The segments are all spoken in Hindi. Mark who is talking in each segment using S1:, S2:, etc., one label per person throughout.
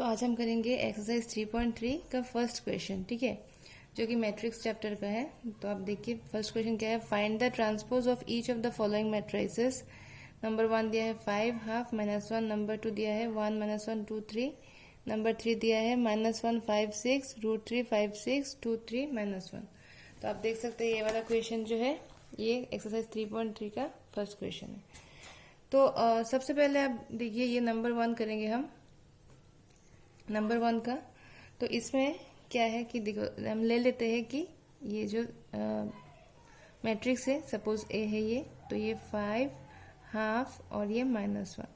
S1: तो आज हम करेंगे एक्सरसाइज 3.3 का फर्स्ट क्वेश्चन, ठीक है, जो कि मैट्रिक्स चैप्टर का है। तो आप देखिए फर्स्ट क्वेश्चन क्या है। Find the transpose of each of the following matrices. Number 1 दिया है 5 हाफ -1, नंबर 2 दिया है 1 -1 2 3, नंबर 3 दिया है -1 5 6 √3 5 6 2 3 -1। तो आप देख सकते हैं ये वाला क्वेश्चन जो है ये एक्सरसाइज 3.3 का फर्स्ट क्वेश्चन है। तो सबसे पहले आप देखिए ये नंबर 1 करेंगे हम नंबर 1 का। तो इसमें क्या है कि देखो हम ले लेते हैं कि ये जो मैट्रिक्स है, सपोज ए है ये, तो ये 5 हाफ और ये -1,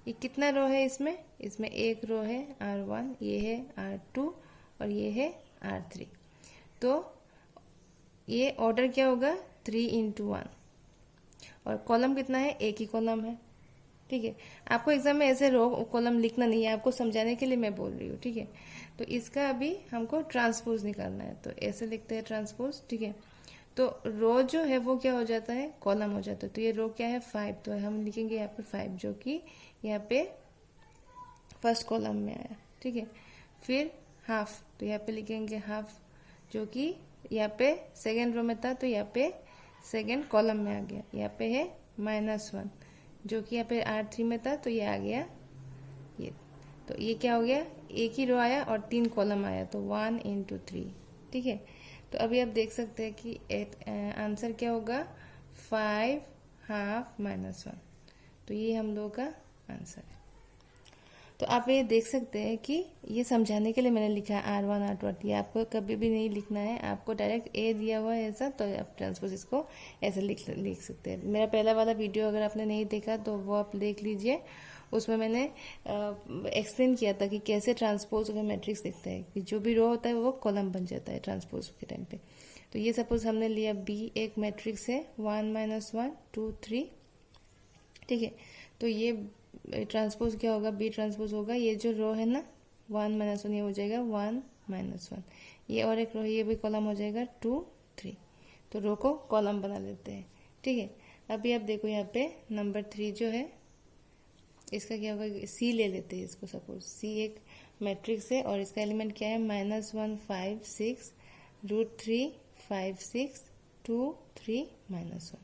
S1: ये कितना रो है इसमें एक रो है R1, ये है R2 और ये है R3। तो ये ऑर्डर क्या होगा 3 × 1 और कॉलम कितना है, एक ही कॉलम है, ठीक है। आपको एग्जाम में ऐसे रो कॉलम लिखना नहीं है, आपको समझाने के लिए मैं बोल रही हूँ, ठीक है। तो इसका अभी हमको ट्रांसपोज निकालना है, तो ऐसे लिखते हैं ट्रांसपोज, ठीक है। तो रो जो है वो क्या हो जाता है, कॉलम हो जाता है। तो ये रो क्या है 5, तो हम लिखेंगे यहाँ पे 5 जो कि यहाँ पे फर्स्ट कॉलम में आया, ठीक है। फिर हाफ, तो यहाँ पे लिखेंगे हाफ जो कि यहाँ पे सेकेंड रो में था, तो यहाँ पे सेकेंड कॉलम में आ गया। यहाँ पे है -1 जो कि यहाँ पे R3 में था, तो ये आ गया ये। तो ये क्या हो गया, एक ही रो आया और 3 कॉलम आया, तो 1 × 3, ठीक है। तो अभी आप देख सकते हैं कि आंसर क्या होगा 5 हाफ -1। तो ये हम लोगों का आंसर है। तो आप ये देख सकते हैं कि ये समझाने के लिए मैंने लिखा है R1 R2। ये आपको कभी भी नहीं लिखना है, आपको डायरेक्ट ए दिया हुआ है ऐसा, तो आप ट्रांसपोज इसको ऐसे लिख सकते हैं। मेरा पहला वाला वीडियो अगर आपने नहीं देखा तो वो आप देख लीजिए, उसमें मैंने एक्सप्लेन किया था कि कैसे ट्रांसपोज का मैट्रिक्स दिखता है, कि जो भी रो होता है वो कॉलम बन जाता है ट्रांसपोज के टाइम पे। तो ये सपोज हमने लिया बी एक मैट्रिक्स है 1 -1 2 3, ठीक है। तो ये ट्रांसपोज क्या होगा, बी ट्रांसपोज होगा, ये जो रो है ना 1 -1 ये हो जाएगा 1 -1, ये और एक रो है ये भी कॉलम हो जाएगा 2 3। तो रो को कॉलम बना लेते हैं, ठीक है। अभी आप देखो यहाँ पे नंबर 3 जो है इसका क्या होगा, सी ले लेते हैं इसको। सपोज सी एक मैट्रिक्स है और इसका एलिमेंट क्या है -1 5 6 √3 5 6 2 3 -1।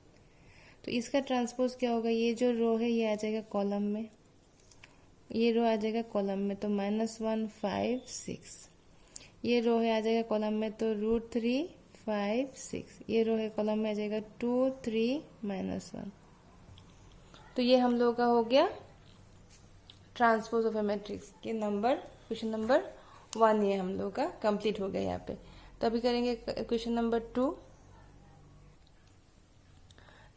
S1: तो इसका ट्रांसपोज क्या होगा, ये जो रो है ये आ जाएगा कॉलम में, ये रो आ जाएगा कॉलम में, तो -1 5 6, ये रो है आ जाएगा कॉलम में, तो √3 5 6, ये रो है कॉलम में आ जाएगा 2 3 -1। तो ये हम लोगों का हो गया ट्रांसपोज ऑफ ए मैट्रिक्स के क्वेश्चन नंबर 1 ये हम लोगों का कंप्लीट हो गया यहाँ पे। तो अभी करेंगे क्वेश्चन नंबर 2।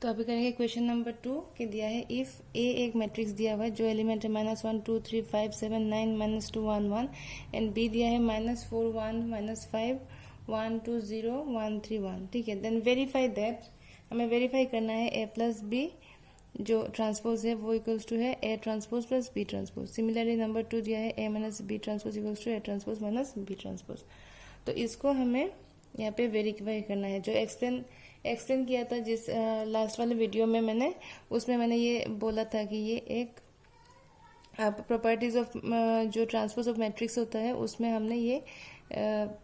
S1: तो अभी करेंगे क्वेश्चन नंबर 2 के दिया है इफ ए एक मैट्रिक्स दिया हुआ है जो एलिमेंट है -1 2 3 5 7 9 -2 1 1 एंड बी दिया है -4 1 -5 1 2 0 1 3 1, ठीक है। देन वेरीफाई दैट, हमें वेरीफाई करना है ए प्लस बी जो ट्रांसपोज है वो इक्वल्स टू है A transpose plus B transpose. Similarly number 2 दिया है A minus B transpose equals to A transpose minus B transpose. तो इसको हमें यहाँ पे वेरीफाई करना है। जो एक्सप्लेन किया था जिस लास्ट वाले वीडियो में मैंने, उसमें मैंने ये बोला था कि ये एक प्रॉपर्टीज ऑफ जो ट्रांसपोज ऑफ मैट्रिक्स होता है उसमें हमने ये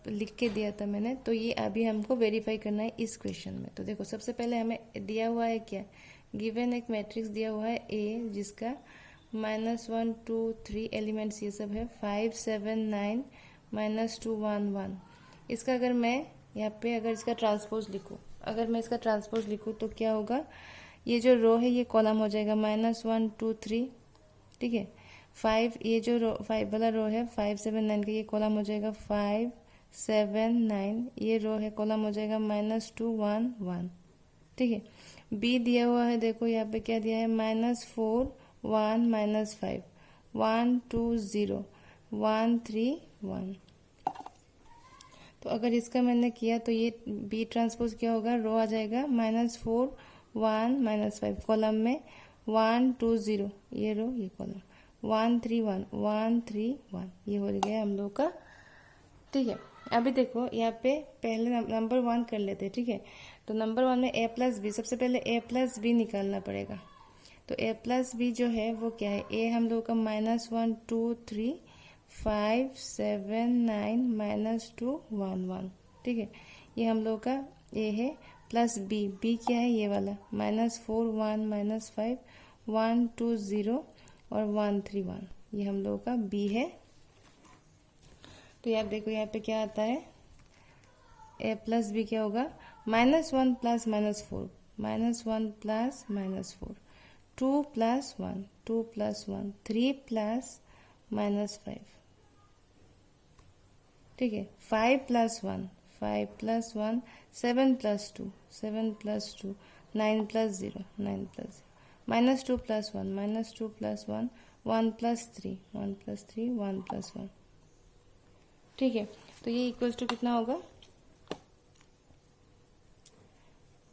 S1: लिख के दिया था मैंने। तो ये अभी हमको वेरीफाई करना है इस क्वेश्चन में। तो देखो सबसे पहले हमें दिया हुआ है क्या, गिवन एक मैट्रिक्स दिया हुआ है ए जिसका -1 2 3 एलिमेंट्स ये सब है, 5 7 9 -2 1 1। इसका अगर मैं यहाँ पे अगर इसका ट्रांसपोज लिखूँ, अगर मैं इसका ट्रांसपोज लिखूँ तो क्या होगा, ये जो रो है ये कॉलम हो जाएगा -1 2 3, ठीक है। 5 ये जो रो 5 वाला रो है 5 7 9 का ये कॉलम हो जाएगा 5 7 9, ये रो है कॉलम हो जाएगा -2 1 1, ठीक है। बी दिया हुआ है, देखो यहाँ पे क्या दिया है -4 1 -5 1 2 0 1 3 1। तो अगर इसका मैंने किया तो ये बी ट्रांसपोज क्या होगा, रो आ जाएगा -4 1 -5 कॉलम में 1 2 0, ये रो ये कॉलम 1 3 1 1 3 1, ये हो गया हम लोग का, ठीक है। अभी देखो यहाँ पे पहले नंबर 1 कर लेते हैं, ठीक है। तो नंबर 1 में ए प्लस बी, सबसे पहले ए प्लस बी निकालना पड़ेगा। तो ए प्लस बी जो है वो क्या है, ए हम लोग का -1 2 3 5 7 9 -2 1 1, ठीक है। ये हम लोग का ए है, प्लस बी, बी क्या है ये वाला, -4 1 -5 1 2 0 और 1 3 1, ये हम लोग का बी है। तो यार देखो यहाँ पे क्या आता है, ए प्लस बी क्या होगा, -1 plus -4 -1 plus -4, 2 plus 1 2 plus 1 3 plus -5, ठीक है। 5 plus 1 5 plus 1 7 plus 2 7 plus 2 9 plus 0 9 plus 0, -2 plus 1 -2 plus 1 1 plus 3 1 plus 3 1 plus 1, ठीक है। तो ये इक्वल्स टू कितना होगा,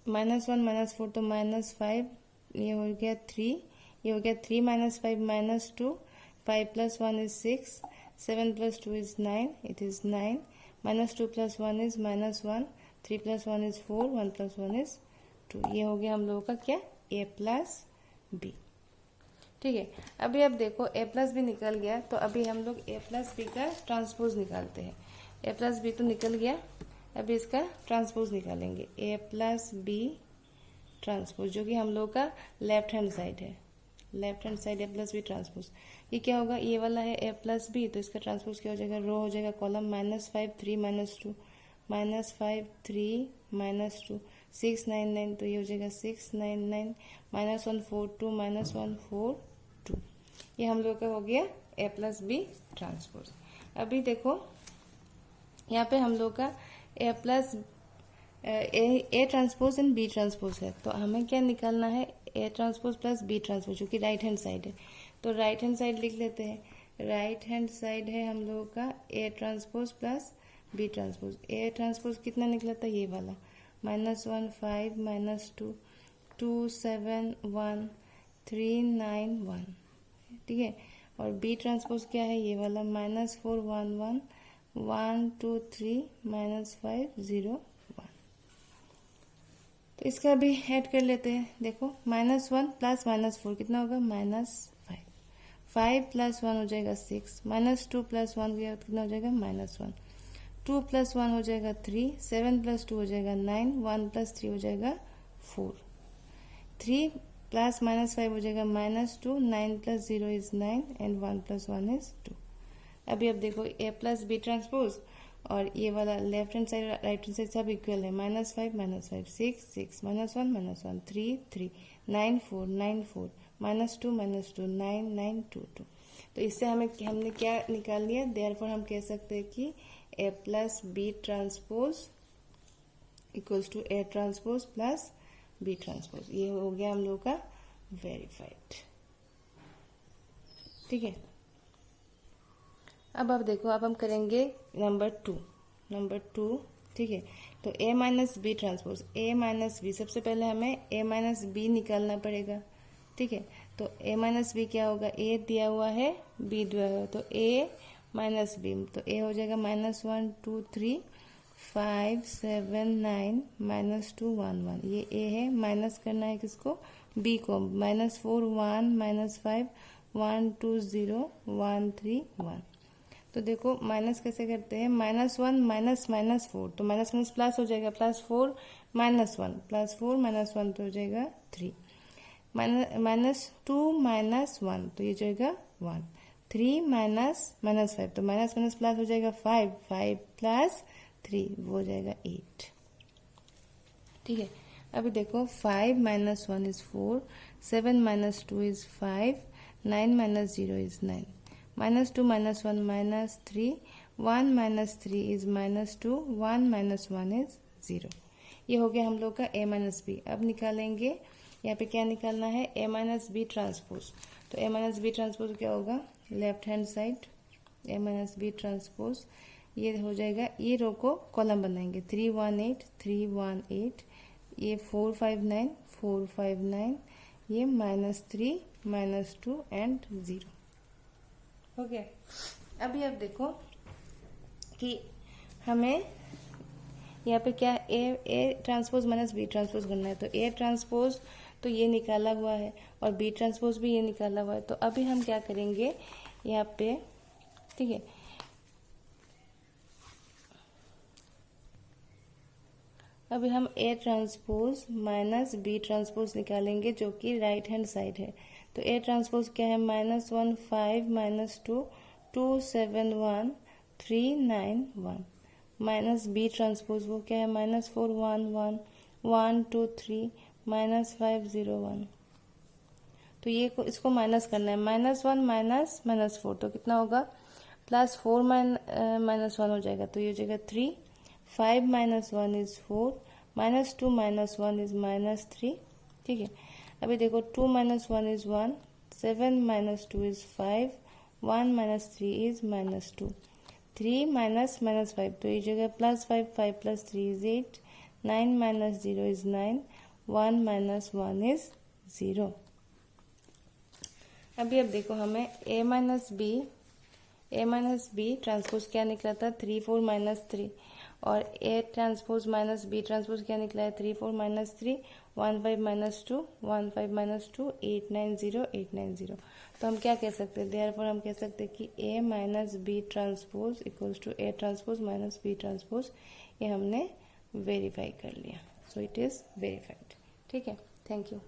S1: -1 -4 तो -5, ये हो गया 3, ये हो गया 3 -5 -2, 5 plus 1 is 6, 7 plus 2 is 9, it is 9, -2 plus 1 is -1, 3 plus 1 is 4, 1 plus 1 is 2, ये हो गया हम लोगों का क्या, a प्लस बी, ठीक है। अभी अब देखो a प्लस बी निकल गया, तो अभी हम लोग a प्लस बी का ट्रांसपोज निकालते हैं। a प्लस बी तो निकल गया, अभी इसका ट्रांसपोज निकालेंगे, a प्लस बी ट्रांसपोज, जो कि हम लोग का लेफ्ट हैंड साइड है, left hand side a plus B transpose. ये क्या होगा, ये वाला है a प्लस बी, तो इसका ट्रांसपोज क्या हो जाएगा, रो हो जाएगा कॉलम, -5 3 -2 -5 3 -2 6 9 9, तो ये हो जाएगा 6 9 9 -1 4 2 -1 4 2, ये हम लोग का हो गया a प्लस बी ट्रांसपोज। अभी देखो यहाँ पे हम लोग का a plus A transpose and B transpose है, तो हमें क्या निकालना है, A transpose plus B transpose, जो कि राइट हैंड साइड है। तो राइट हैंड साइड लिख लेते हैं, राइट हैंड साइड है हम लोगों का A transpose plus B transpose. A transpose कितना निकला था, ये वाला, -1 5 -2 2 7 1 3 9 1, ठीक है। और बी ट्रांसपोज क्या है, ये वाला, -4 1 1 1 2 3 -5 0 1। तो इसका भी ऐड कर लेते हैं, देखो -1 प्लस -4 कितना होगा, -5, 5 प्लस 1 हो जाएगा 6, -2 प्लस 1 कितना हो जाएगा, -1, 2 प्लस 1 हो जाएगा 3, 7 प्लस 2 हो जाएगा 9, 1 प्लस 3 हो जाएगा 4, 3 प्लस -5 हो जाएगा -2, 9 plus 0 is 9 and 1 plus 1 is 2। अभी अब देखो a प्लस बी ट्रांसपोज और ये वाला left hand side right hand side सब इक्वल है, -5 -5 6 6 -1 -1 3 3 9 4 9 4 -2 -2 9 9 2 2। तो इससे हमने क्या निकाल लिया, देयरफॉर हम कह सकते हैं कि a plus B transpose equals to a transpose plus B transpose. ये हो गया हम लोग का वेरीफाइड, ठीक है। अब देखो, अब हम करेंगे नंबर 2, ठीक है। तो a minus B transpose, a minus B, सबसे पहले हमें a माइनस बी निकालना पड़ेगा, ठीक है। तो a माइनस बी क्या होगा, a दिया हुआ है b दिया हुआ है, तो a माइनस बी, तो a हो जाएगा -1 2 3 5 7 9 -2 1 1, ये a है। माइनस करना है किसको, b को, -4 1 -5 1 2 0 1 3 1। तो देखो माइनस कैसे करते हैं, -1 -4, तो माइनस माइनस प्लस हो जाएगा, +4 -1 +4 -1 तो हो जाएगा 3, -2 -1 तो ये जाएगा 1, 3 -5 तो माइनस माइनस प्लस हो जाएगा 5 5 प्लस 3 वो हो जाएगा 8, ठीक है। अभी देखो 5 -1 is 4, 7 -2 is 5, 9 -0 is 9, -2 -1 -3, 1 -3 is -2, 1 -1 is 0। ये हो गया हम लोग का a माइनस बी। अब निकालेंगे, यहाँ पे क्या निकालना है, a माइनस बी ट्रांसपोज। तो a माइनस बी ट्रांसपोज क्या होगा, left hand side a minus B transpose, ये हो जाएगा, ये रो को कॉलम बनाएंगे, 3 1 8 3 1 8, ये 4 5 9 4 5 9, ये -3 -2 एंड 0 हो गया। अभी आप देखो कि हमें यहाँ पे क्या A transpose minus B transpose करना है। तो ए ट्रांसपोज तो ये निकाला हुआ है और बी ट्रांसपोज भी ये निकाला हुआ है। तो अभी हम क्या करेंगे यहाँ पे, ठीक है, अभी हम A transpose minus B transpose निकालेंगे जो कि राइट हैंड साइड है। तो ए ट्रांसपोज क्या है, -1 5 -2 2 7 1 3 9 1 माइनस बी ट्रांसपोज वो क्या है, -4 1 1 1 2 3 -5 0 1। तो ये इसको माइनस करना है, -1 -4 तो कितना होगा, +4 -1 हो जाएगा, तो ये हो जाएगा 3 5 -1 इज 4 -2 -1 इज -3। ठीक है, अभी देखो 2 -1 इज 1 7 -2 इज 5 1 -3 इज -2 3 -5 तो ये जगह +5 5 + 3 इज 8 9 -0 इज 9 1 -1 इज 0। अभी अब देखो हमें a माइनस बी ट्रांसपोज क्या निकला था, 3 4 -3 और a transpose minus B transpose क्या निकला है, 3 4 -3 1 5 -2 1 5 -2 8 9 0 8 9 0। तो हम क्या कह सकते हैं, देयरफॉर हम कह सकते हैं कि a minus B transpose equals to a transpose minus B transpose. ये हमने वेरीफाई कर लिया, सो इट इज वेरीफाइड। ठीक है, थैंक यू।